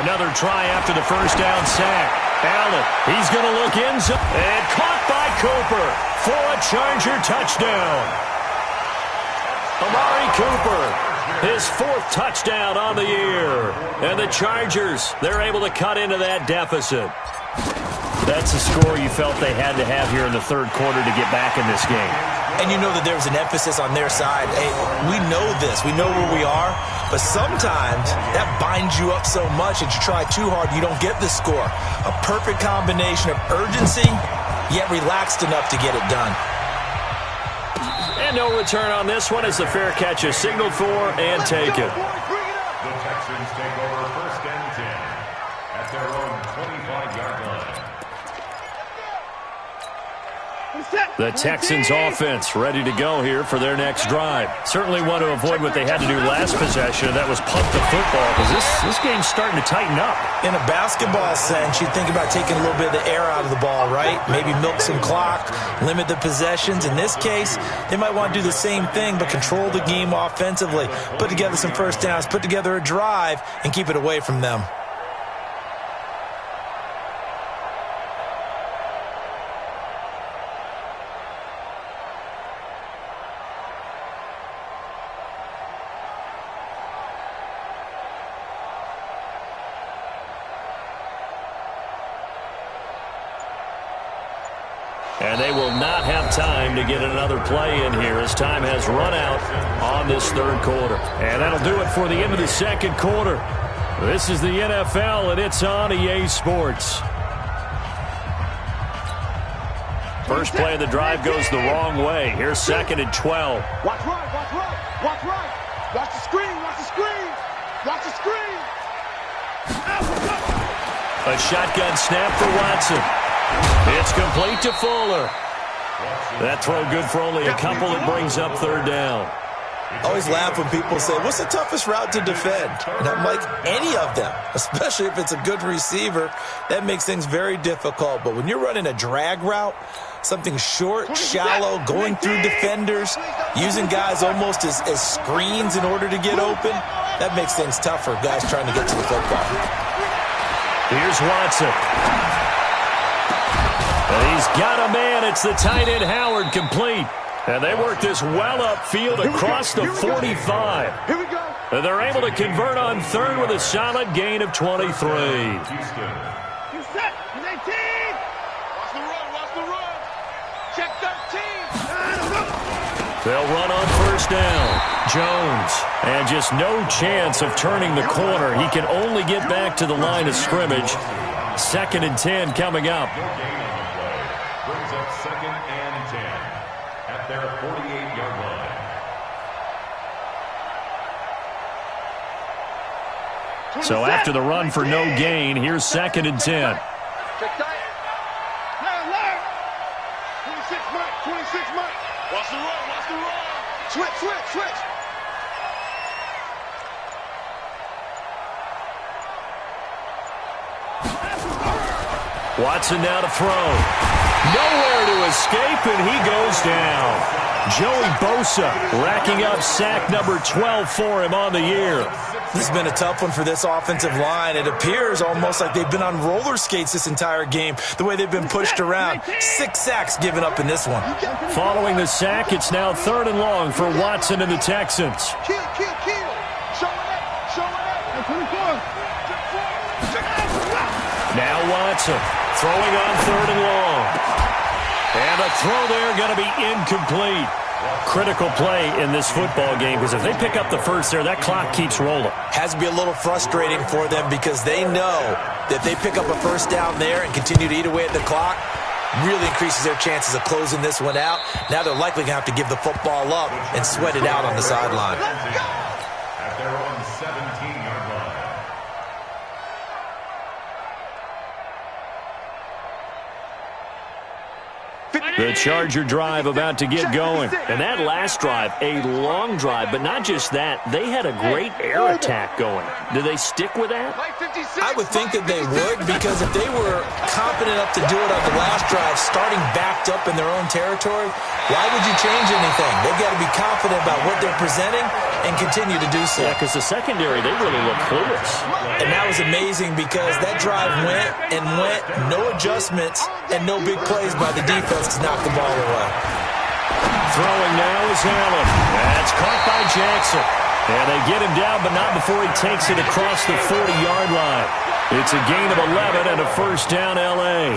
Another try after the first down sack. Allen, he's going to look in zone. And caught by Cooper for a Charger touchdown. Amari Cooper, his 4th touchdown on the year. And the Chargers, they're able to cut into that deficit. That's a score you felt they had to have here in the third quarter to get back in this game. And you know that there's an emphasis on their side. Hey, we know this. We know where we are. But sometimes that binds you up so much that you try too hard, you don't get the score. A perfect combination of urgency, yet relaxed enough to get it done. And no return on this one as the fair catch is signaled for and taken. The Texans take over first and 10 at their own 25-yard line. The Texans offense ready to go here for their next drive. Certainly want to avoid what they had to do last possession. That was punt the football, because this game's starting to tighten up. In a basketball sense, you think about taking a little bit of the air out of the ball, right? Maybe milk some clock, limit the possessions. In this case, they might want to do the same thing, but control the game offensively. Put together some first downs, put together a drive, and keep it away from them. And they will not have time to get another play in here as time has run out on this third quarter. And that'll do it for the end of the second quarter. This is the NFL, and it's on EA Sports. First play of the drive goes the wrong way. Here's 2nd and 12. Watch right, watch right, watch right. Watch the screen, watch the screen. Watch the screen. A shotgun snap for Watson. It's complete to Fuller. That throw good for only a couple. It brings up 3rd down. I always laugh when people say, what's the toughest route to defend? And I'm like, any of them, especially if it's a good receiver. That makes things very difficult. But when you're running a drag route, something short, shallow, going through defenders, using guys almost as screens in order to get open, that makes things tough for guys trying to get to the football. Here's Watson. And he's got a man. It's the tight end Howard, complete. And they work this well upfield across the 45. Here we go. And they're able to convert on 3rd with a solid gain of 23. You set. He's 18. Watch the run, watch the run. Check 13. They'll run on 1st down. Jones. And just no chance of turning the corner. He can only get back to the line of scrimmage. 2nd and 10 coming up. Brings up 2nd and 10 at their 48-yard line. So after the run for no gain, here's 2nd and 10. Check tight. Larry. 26 Mike, 26 Mike. Watch the run, watch the run. Switch. Watson now to throw. Nowhere to escape, and he goes down. Joey Bosa racking up sack number 12 for him on the year. This has been a tough one for this offensive line. It appears almost like they've been on roller skates this entire game, the way they've been pushed around. 6 sacks given up in this one. Following the sack, it's now 3rd and long for Watson and the Texans. Kill. Show it up. 24. Now Watson throwing on 3rd and long. And the throw there going to be incomplete. Critical play in this football game, because if they pick up the first there, that clock keeps rolling. Has to be a little frustrating for them, because they know that if they pick up a first down there and continue to eat away at the clock, really increases their chances of closing this one out. Now they're likely going to have to give the football up and sweat it out on the sideline. At their own 17-yard line. The Charger drive about to get going. And that last drive, a long drive, but not just that. They had a great air attack going. Do they stick with that? I would think that they would, because if they were confident enough to do it on the last drive, starting backed up in their own territory, why would you change anything? They've got to be confident about what they're presenting and continue to do so. Yeah, because the secondary, they really look clueless. And that was amazing, because that drive went, no adjustments, and no big plays by the defense to knock the ball away. Throwing now is Allen. That's caught by Jackson. And they get him down, but not before he takes it across the 40-yard line. It's a gain of 11 and a first down, L.A.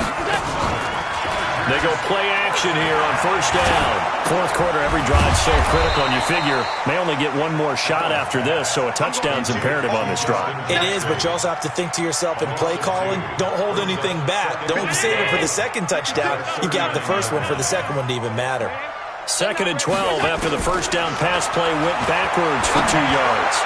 They go play action here on first down. Fourth quarter, every drive's so critical, and you figure may only get one more shot after this, so a touchdown's imperative on this drive. It is, but you also have to think to yourself in play calling, don't hold anything back. Don't save it for the second touchdown. You got the first one for the second one to even matter. 2nd and 12 after the first down pass play went backwards for 2 yards.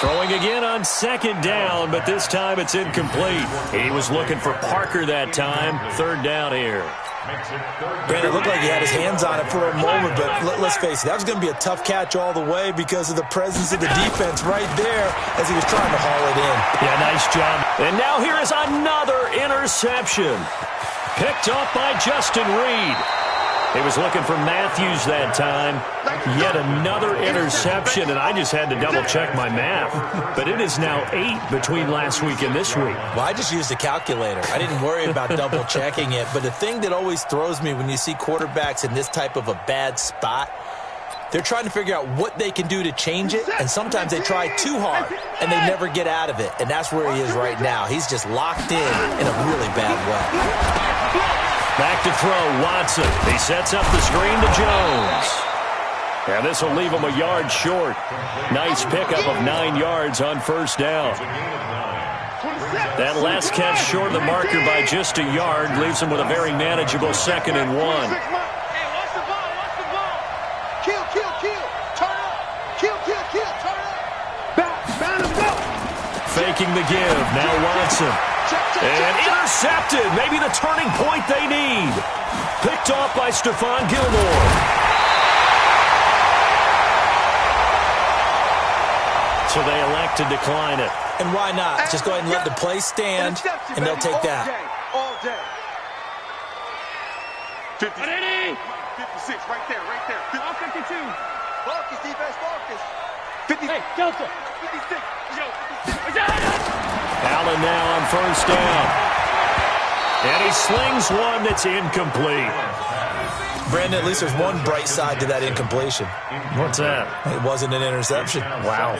Throwing again on 2nd down, but this time it's incomplete. He was looking for Parker that time. 3rd down here. Brandon, it looked like he had his hands on it for a moment, but let's face it, that was going to be a tough catch all the way because of the presence of the defense right there as he was trying to haul it in. Yeah, nice job. And now here is another interception. Picked off by Justin Reed. He was looking for Matthews that time. Yet another interception, and I just had to double-check my math. But it is now 8 between last week and this week. Well, I just used a calculator. I didn't worry about double-checking it. But the thing that always throws me when you see quarterbacks in this type of a bad spot, they're trying to figure out what they can do to change it, and sometimes they try too hard, and they never get out of it. And that's where he is right now. He's just locked in a really bad way. Back to throw, Watson. He sets up the screen to Jones. And this will leave him a yard short. Nice pickup of 9 yards on first down. That last catch short of the marker by just a yard leaves him with a very manageable 2nd and 1. Hey, watch the ball, watch the ball. Kill. Turn up. Kill, turn up. Bounce, go. Faking the give. Now Watson. And intercepted. Maybe the turning point they need. Picked off by Stephon Gilmore. So they elect to decline it. And why not? Just go ahead and let the play stand, and they'll take that. All day. 56, right there. 52. Focus, defense, focus. 50. Hey, Delta. 56. Allen now on first down. And he slings one that's incomplete. Brandon, at least there's one bright side to that incompletion. What's that? It wasn't an interception. Wow.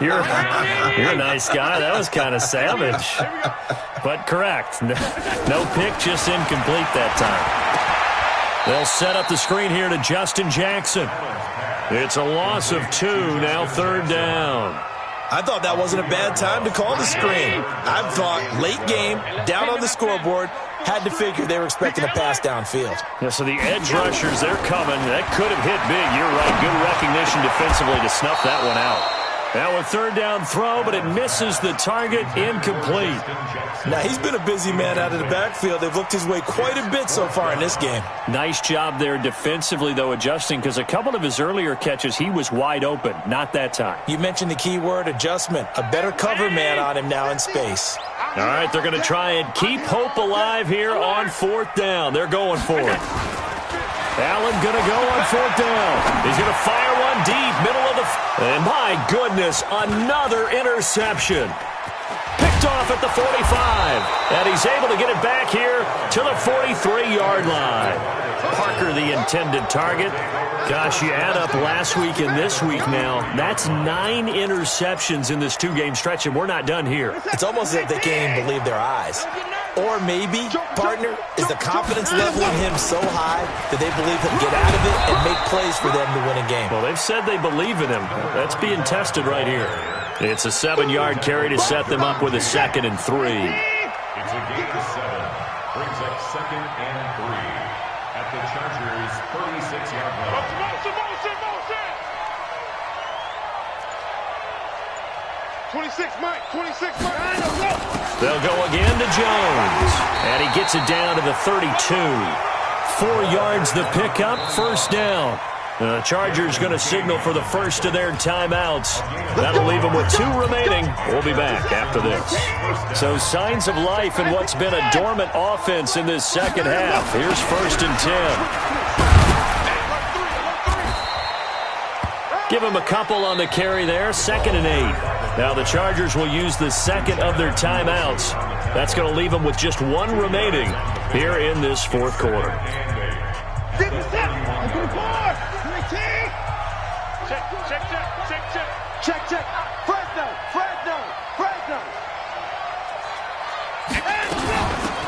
You're a nice guy. That was kind of savage. But correct. No pick, just incomplete that time. They'll set up the screen here to Justin Jackson. It's a loss of 2, now 3rd down. I thought that wasn't a bad time to call the screen. I thought late game, down on the scoreboard, had to figure they were expecting a pass downfield. Yeah, so the edge rushers, they're coming. That could have hit big. You're right. Good recognition defensively to snuff that one out. Now a 3rd down throw, but it misses the target, incomplete. Now he's been a busy man out of the backfield. They've looked his way quite a bit so far in this game. Nice job there defensively, though, adjusting, because a couple of his earlier catches, he was wide open. Not that time. You mentioned the key word, adjustment. A better cover man on him now in space. All right, they're going to try and keep hope alive here on 4th down. They're going for it. Allen going to go on 4th down. He's going to fire one deep, middle of the... And my goodness, another interception. Picked off at the 45. And he's able to get it back here to the 43-yard line. Parker, the intended target. Gosh, you add up last week and this week now. That's 9 interceptions in this 2-game stretch, and we're not done here. It's almost as if they can't even believe their eyes. Or maybe, partner, is the confidence level in him so high that they believe he'll get out of it and make plays for them to win a game. Well, they've said they believe in him. That's being tested right here. It's a 7-yard carry to set them up with a 2nd and 3. It's a gain of 7. Brings up 2nd and 3 at the Chargers' 36-yard line. Motion. 26, Mike. They'll go again to Jones. And he gets it down to the 32. 4 yards the pickup, 1st down. The Chargers going to signal for the first of their timeouts. That'll leave them with 2 remaining. We'll be back after this. So signs of life in what's been a dormant offense in this 2nd half. Here's 1st and 10. Give them a couple on the carry there. 2nd and 8. Now the Chargers will use the 2nd of their timeouts. That's going to leave them with just 1 remaining here in this 4th quarter. Check. Fresno.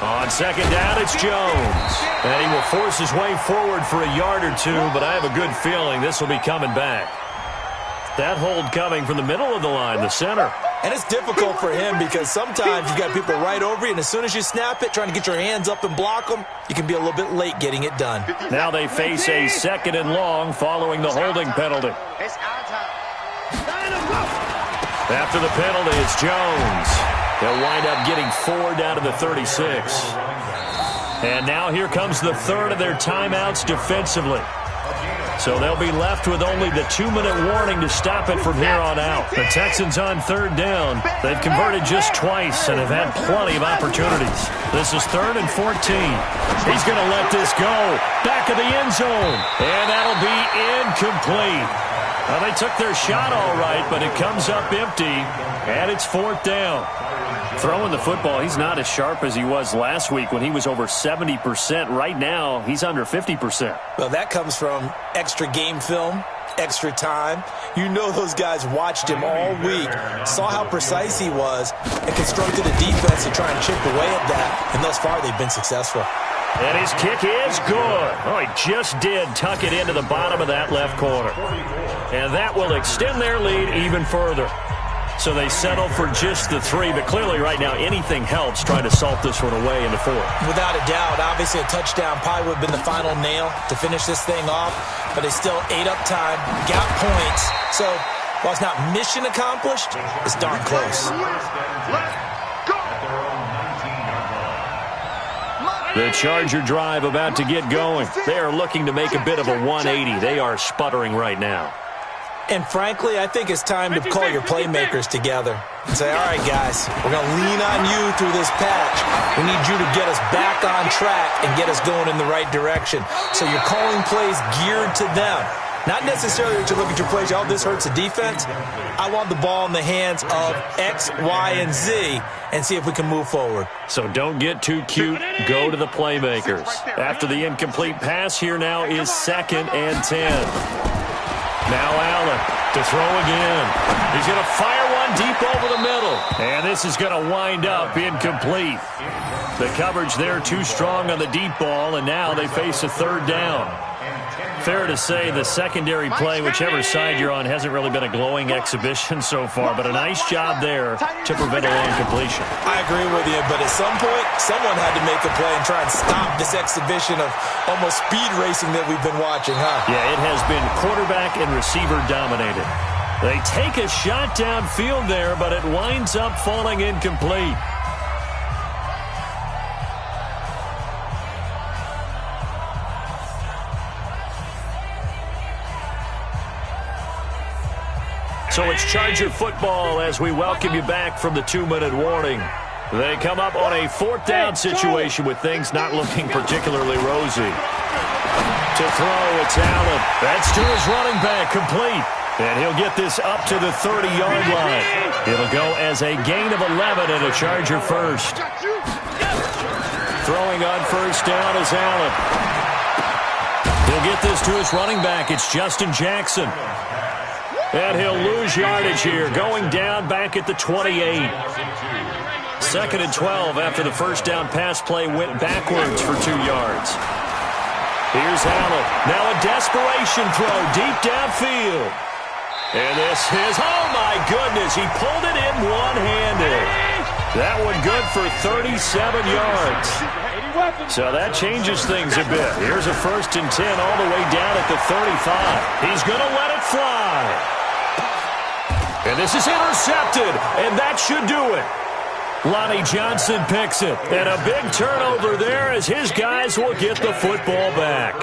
On 2nd down, it's Jones. And he will force his way forward for a yard or 2, but I have a good feeling this will be coming back. That hold coming from the middle of the line, the center. And it's difficult for him because sometimes you've got people right over you, and as soon as you snap it, trying to get your hands up and block them, you can be a little bit late getting it done. Now they face a 2nd and long following the holding penalty. After the penalty, it's Jones. They'll wind up getting 4 down to the 36. And now here comes the third of their timeouts defensively. So they'll be left with only the 2-minute warning to stop it from here on out. The Texans on third down. They've converted just twice and have had plenty of opportunities. This is 3rd and 14. He's going to let this go. Back of the end zone. And that'll be incomplete. Well, they took their shot all right, but it comes up empty, and it's 4th down. Throwing the football, he's not as sharp as he was last week when he was over 70%. Right now, he's under 50%. Well, that comes from extra game film, extra time. You know those guys watched him all week, saw how precise he was, and constructed a defense to try and chip away at that. And thus far, they've been successful. And his kick is good. Oh, he just did tuck it into the bottom of that left corner. And that will extend their lead even further. So they settle for just the 3, but clearly right now anything helps trying to salt this one away into 4. Without a doubt, obviously a touchdown probably would have been the final nail to finish this thing off, but they still ate up time, got points. So while it's not mission accomplished, it's darn close. The Charger drive about to get going. They are looking to make a bit of a 180. They are sputtering right now. And frankly, I think it's time to call your playmakers together and say, all right, guys, we're going to lean on you through this patch. We need you to get us back on track and get us going in the right direction. So you're calling plays geared to them. Not necessarily that you look at your plays, oh, this hurts the defense. I want the ball in the hands of X, Y, and Z and see if we can move forward. So don't get too cute. Go to the playmakers. After the incomplete pass, here now is 2nd and 10. Now Allen to throw again. He's going to fire one deep over the middle. And this is going to wind up incomplete. The coverage there too strong on the deep ball, and now they face a 3rd down. Fair to say the secondary play, whichever side you're on, hasn't really been a glowing exhibition so far, but a nice job there to prevent a long completion. I agree with you, but at some point, someone had to make a play and try and stop this exhibition of almost speed racing that we've been watching, huh? Yeah, it has been quarterback and receiver dominated. They take a shot downfield there, but it winds up falling incomplete. So it's Charger football as we welcome you back from the 2-minute warning. They come up on a 4th down situation with things not looking particularly rosy. To throw, it's Allen. That's to his running back, complete. And he'll get this up to the 30-yard line. It'll go as a gain of 11 and a Charger first. Throwing on 1st down is Allen. He'll get this to his running back. It's Justin Jackson. And he'll lose yardage here, going down back at the 28. 2nd and 12 after the 1st down pass play went backwards for 2 yards. Here's Allen. Now a desperation throw deep downfield. And this is, oh my goodness, he pulled it in one-handed. That one good for 37 yards. So that changes things a bit. Here's a 1st and 10 all the way down at the 35. He's going to let it fly. And this is intercepted, and that should do it. Lonnie Johnson picks it, and a big turnover there as his guys will get the football back.